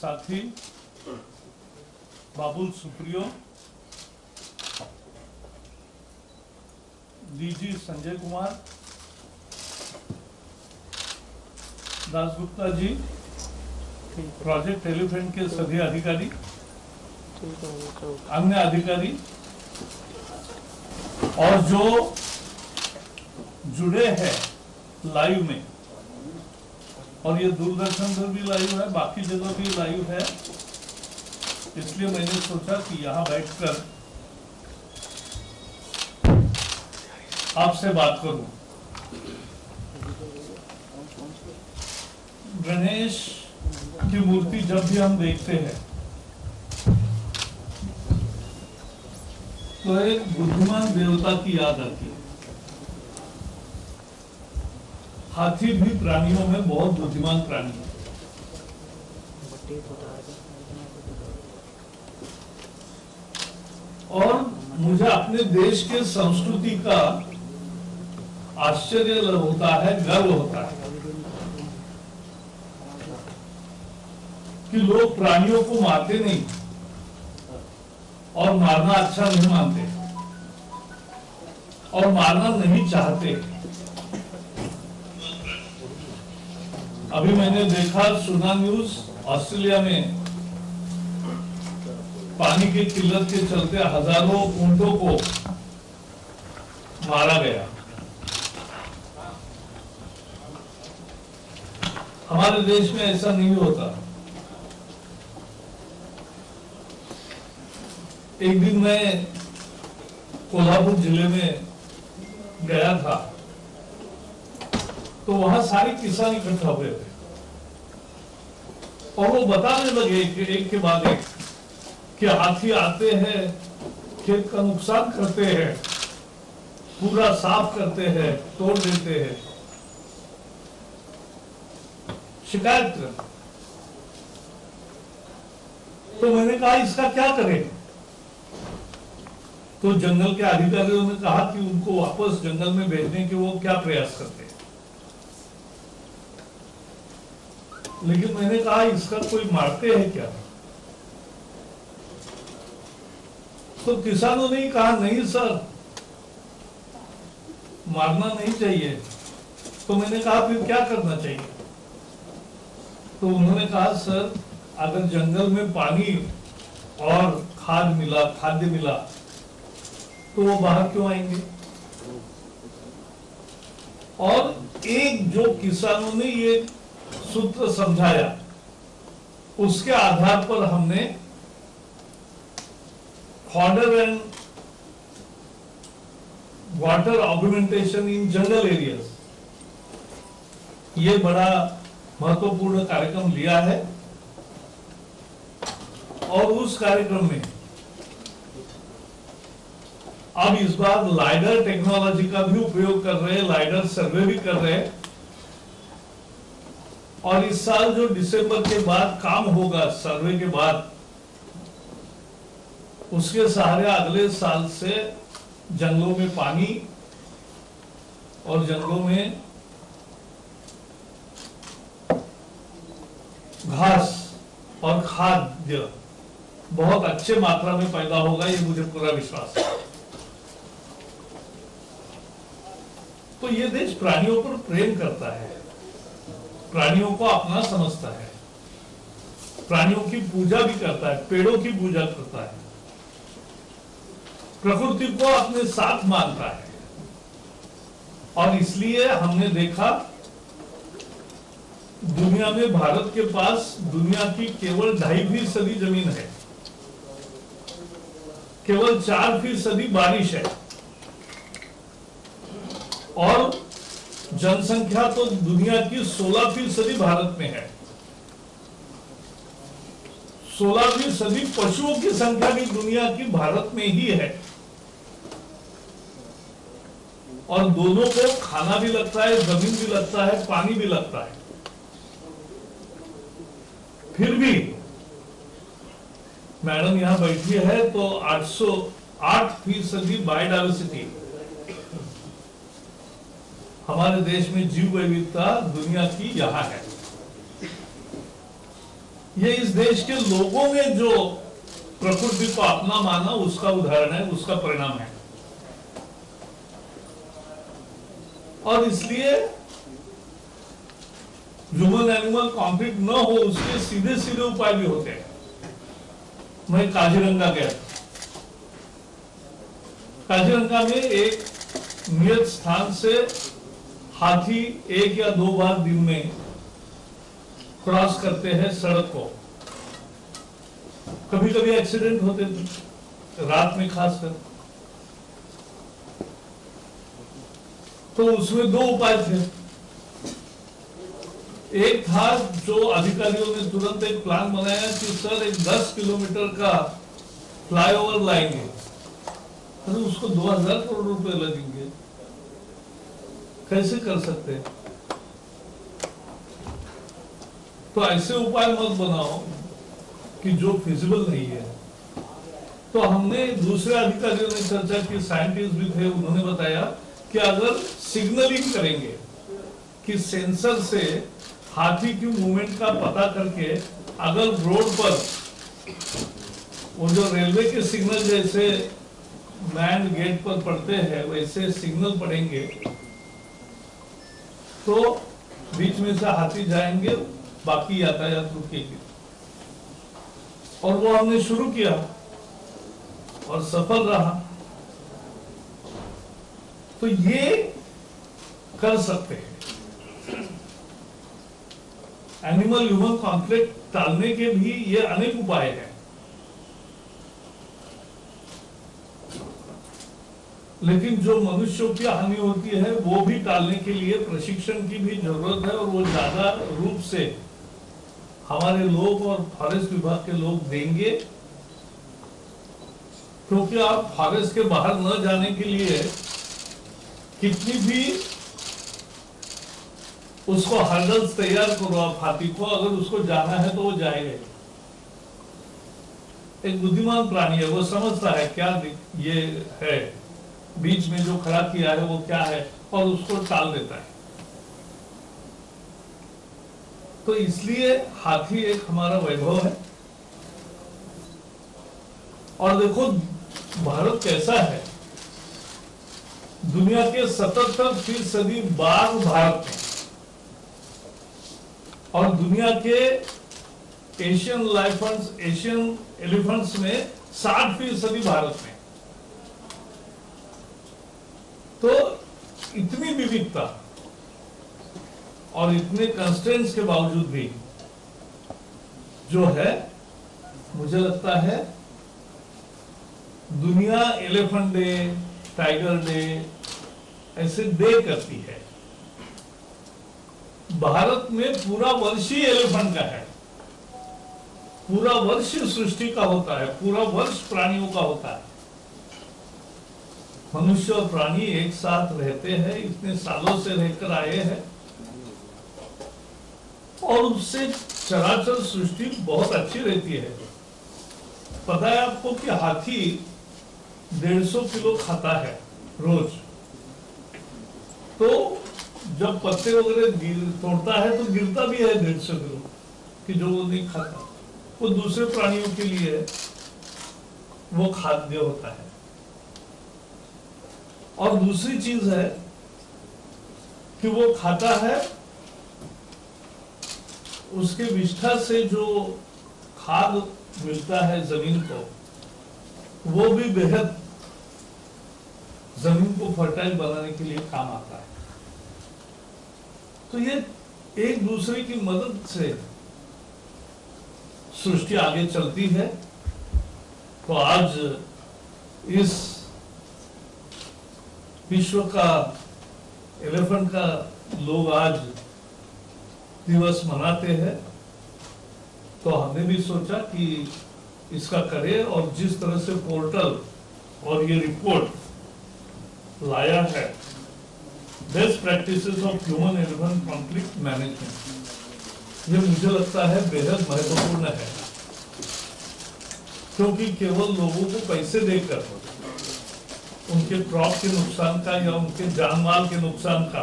साथी बाबुल सुप्रियो, डीजी संजय कुमार, दासगुप्ता जी, project elephant के सभी अधिकारी, अन्य अधिकारी और जो जुड़े हैं लाइव में, और ये दूरदर्शन पर भी लाइव है, बाकी जगह भी लाइव है, इसलिए मैंने सोचा कि यहाँ बैठकर आपसे बात करूं। गणेश की मूर्ति जब भी हम देखते हैं तो एक बुद्धिमान देवता की याद आती है। हाथी भी प्राणियों में बहुत बुद्धिमान प्राणी है। और मुझे अपने देश के संस्कृति का आश्चर्य होता है, गर्व होता है कि लोग प्राणियों को मारते नहीं और मारना अच्छा नहीं मानते और मारना नहीं चाहते। अभी मैंने देखा, सुना न्यूज, ऑस्ट्रेलिया में पानी की किल्लत के चलते हजारों ऊंटों को मारा गया। हमारे देश में ऐसा नहीं होता। एक दिन मैं कोल्हापुर जिले में गया था तो वहां सारे किसान इकट्ठा हुए थे और वो बताने लगे कि एक के बाद एक कि हाथी आते हैं, खेत का नुकसान करते हैं, पूरा साफ करते हैं, तोड़ देते हैं, शिकायत कर। तो मैंने कहा इसका क्या करें? तो जंगल के अधिकारियों ने कहा कि उनको वापस जंगल में भेजने के वो क्या प्रयास करते हैं। लेकिन मैंने कहा इसका कोई मारते हैं क्या? तो किसानों ने कहा नहीं सर, मारना नहीं चाहिए। तो मैंने कहा फिर क्या करना चाहिए? तो उन्होंने कहा सर, अगर जंगल में पानी और खाद्य मिला तो वो बाहर क्यों आएंगे? और एक जो किसानों ने ये सूत्र समझाया, उसके आधार पर हमने fodder and water augmentation in jungle areas, ये बड़ा महत्वपूर्ण कार्यक्रम लिया है। और उस कार्यक्रम में अब इस बार लाइडर टेक्नोलॉजी का भी उपयोग कर रहे हैं, लाइडर सर्वे भी कर रहे हैं। और इस साल जो दिसंबर के बाद काम होगा, सर्वे के बाद, उसके सहारे अगले साल से जंगलों में पानी और जंगलों में घास और खाद्य बहुत अच्छे मात्रा में पैदा होगा, ये मुझे पूरा विश्वास है। तो ये देश प्राणियों पर प्रेम करता है, प्राणियों को अपना समझता है, प्राणियों की पूजा भी करता है, पेड़ों की पूजा करता है, प्रकृति को अपने साथ मानता है। और इसलिए हमने देखा दुनिया में भारत के पास दुनिया की केवल 2.5% जमीन है, केवल 4% बारिश है, और जनसंख्या तो दुनिया की 16% भारत में है। 16% पशुओं की संख्या भी दुनिया की भारत में ही है। और दोनों को खाना भी लगता है, जमीन भी लगता है, पानी भी लगता है। फिर भी मैडम यहां बैठी है तो 808% बायोडाइवर्सिटी, हमारे देश में जीव विविधता दुनिया की यहां है। ये इस देश के लोगों ने जो प्रकृति को अपना माना, उसका उदाहरण है, उसका परिणाम है। और इसलिए ह्यूमन एनिमल कॉन्फ्लिक्ट न हो, उसके सीधे सीधे उपाय भी होते हैं। मैं काजीरंगा गया, काजीरंगा में एक नियत स्थान से हाथी 1 या 2 बार दिन में क्रॉस करते हैं सड़क को। कभी कभी एक्सीडेंट होते थे, रात में खासकर। तो उसमें 2 उपाय थे। एक था जो अधिकारियों ने तुरंत एक प्लान बनाया कि सर एक 10 किलोमीटर का फ्लाईओवर लाएंगे, तो उसको 2000 करोड़ रुपए लगेंगे, कैसे कर सकते हैं? तो ऐसे उपाय मत बनाओ कि जो फिजिबल नहीं है। तो हमने दूसरे अधिकारियों ने चर्चा की, साइंटिस्ट भी थे, उन्होंने बताया कि अगर सिग्नलिंग करेंगे कि सेंसर से हाथी की मूवमेंट का पता करके अगर रोड पर वो जो रेलवे के सिग्नल जैसे मैन गेट पर पड़ते हैं वैसे सिग्नल पड़ेंगे, तो बीच में से हाथी जाएंगे, बाकी यातायात रुकेगी। और वो हमने शुरू किया और सफल रहा। तो ये कर सकते हैं। एनिमल ह्यूमन कॉन्फ्लिक्ट टालने के भी ये अनेक उपाय हैं। लेकिन जो मनुष्यों की हानि होती है वो भी टालने के लिए प्रशिक्षण की भी जरूरत है, और वो ज्यादा रूप से हमारे लोग और फॉरेस्ट विभाग के लोग देंगे। क्योंकि आप फॉरेस्ट के बाहर न जाने के लिए कितनी भी उसको हर्डल्स तैयार करो आप हाथी को, अगर उसको जाना है तो वो जाएगा। एक बुद्धिमान प्राणी है, वो समझता है क्या ये है, बीच में जो खड़ा किया है वो क्या है, और उसको टाल देता है। तो इसलिए हाथी एक हमारा वैभव है। और देखो भारत कैसा है, दुनिया के 77% बाघ भारत में, और दुनिया के एशियन लाइफेंट्स, एशियन एलिफेंट्स में 60% भारत में। तो इतनी विविधता और इतने कंस्ट्रेंट्स के बावजूद भी जो है, मुझे लगता है दुनिया एलिफेंट डे, टाइगर डे ऐसे डे करती है। भारत में पूरा वर्ष ही एलिफेंट का है, पूरा वर्ष सृष्टि का होता है, पूरा वर्ष प्राणियों का होता है। मनुष्य और प्राणी एक साथ रहते हैं, इतने सालों से रहकर आए हैं, और उससे चराचर सृष्टि बहुत अच्छी रहती है। पता है आपको कि हाथी 150 किलो खाता है रोज। तो जब पत्ते वगैरह तोड़ता है तो गिरता भी है 150 किलो, कि जो वो नहीं खाता, वो दूसरे प्राणियों के लिए वो खाद्य होता है। और दूसरी चीज है कि वो खाता है, उसके विष्ठा से जो खाद मिलता है जमीन को, वो भी बेहद जमीन को फर्टाइल बनाने के लिए काम आता है। तो ये एक दूसरे की मदद से सृष्टि आगे चलती है। तो आज इस विश्व का एलिफेंट का लोग आज दिवस मनाते हैं, तो हमने भी सोचा कि इसका करें। और जिस तरह से पोर्टल और ये रिपोर्ट लाया है, best practices of human elephant conflict management, ये मुझे लगता है बेहद महत्वपूर्ण है। क्योंकि केवल लोगों को पैसे देकर उनके क्रॉप के नुकसान का या उनके जान माल के नुकसान का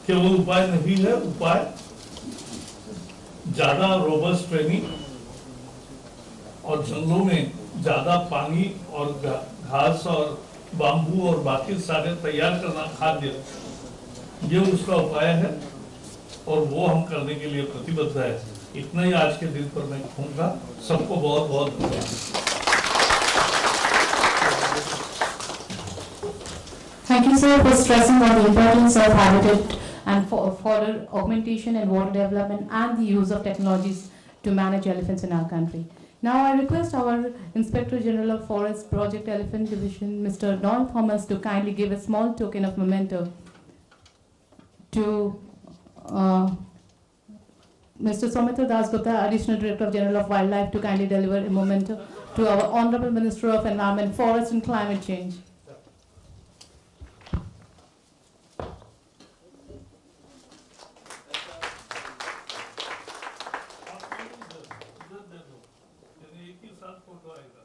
केवल उपाय नहीं है। उपाय ज्यादा रोबस्ट ट्रेनिंग और जंगलों में ज्यादा पानी और घास और बांबू और बाकी सारे तैयार करना खाद्य, ये उसका उपाय है और वो हम करने के लिए प्रतिबद्ध है। इतना ही आज के दिन पर मैं कहूँगा। सबको बहुत बहुत धन्यवाद। Thank you, sir, for stressing on the importance of habitat and further augmentation and water development and the use of technologies to manage elephants in our country. Now I request our Inspector General of Forest Project Elephant Division, Mr. Don Thomas, to kindly give a small token of memento to Mr. Soumitra Dasgupta, Additional Director of General of Wildlife, to kindly deliver a memento to our Honorable Minister of Environment, Forest and Climate Change. एक ही साथ photo आएगा।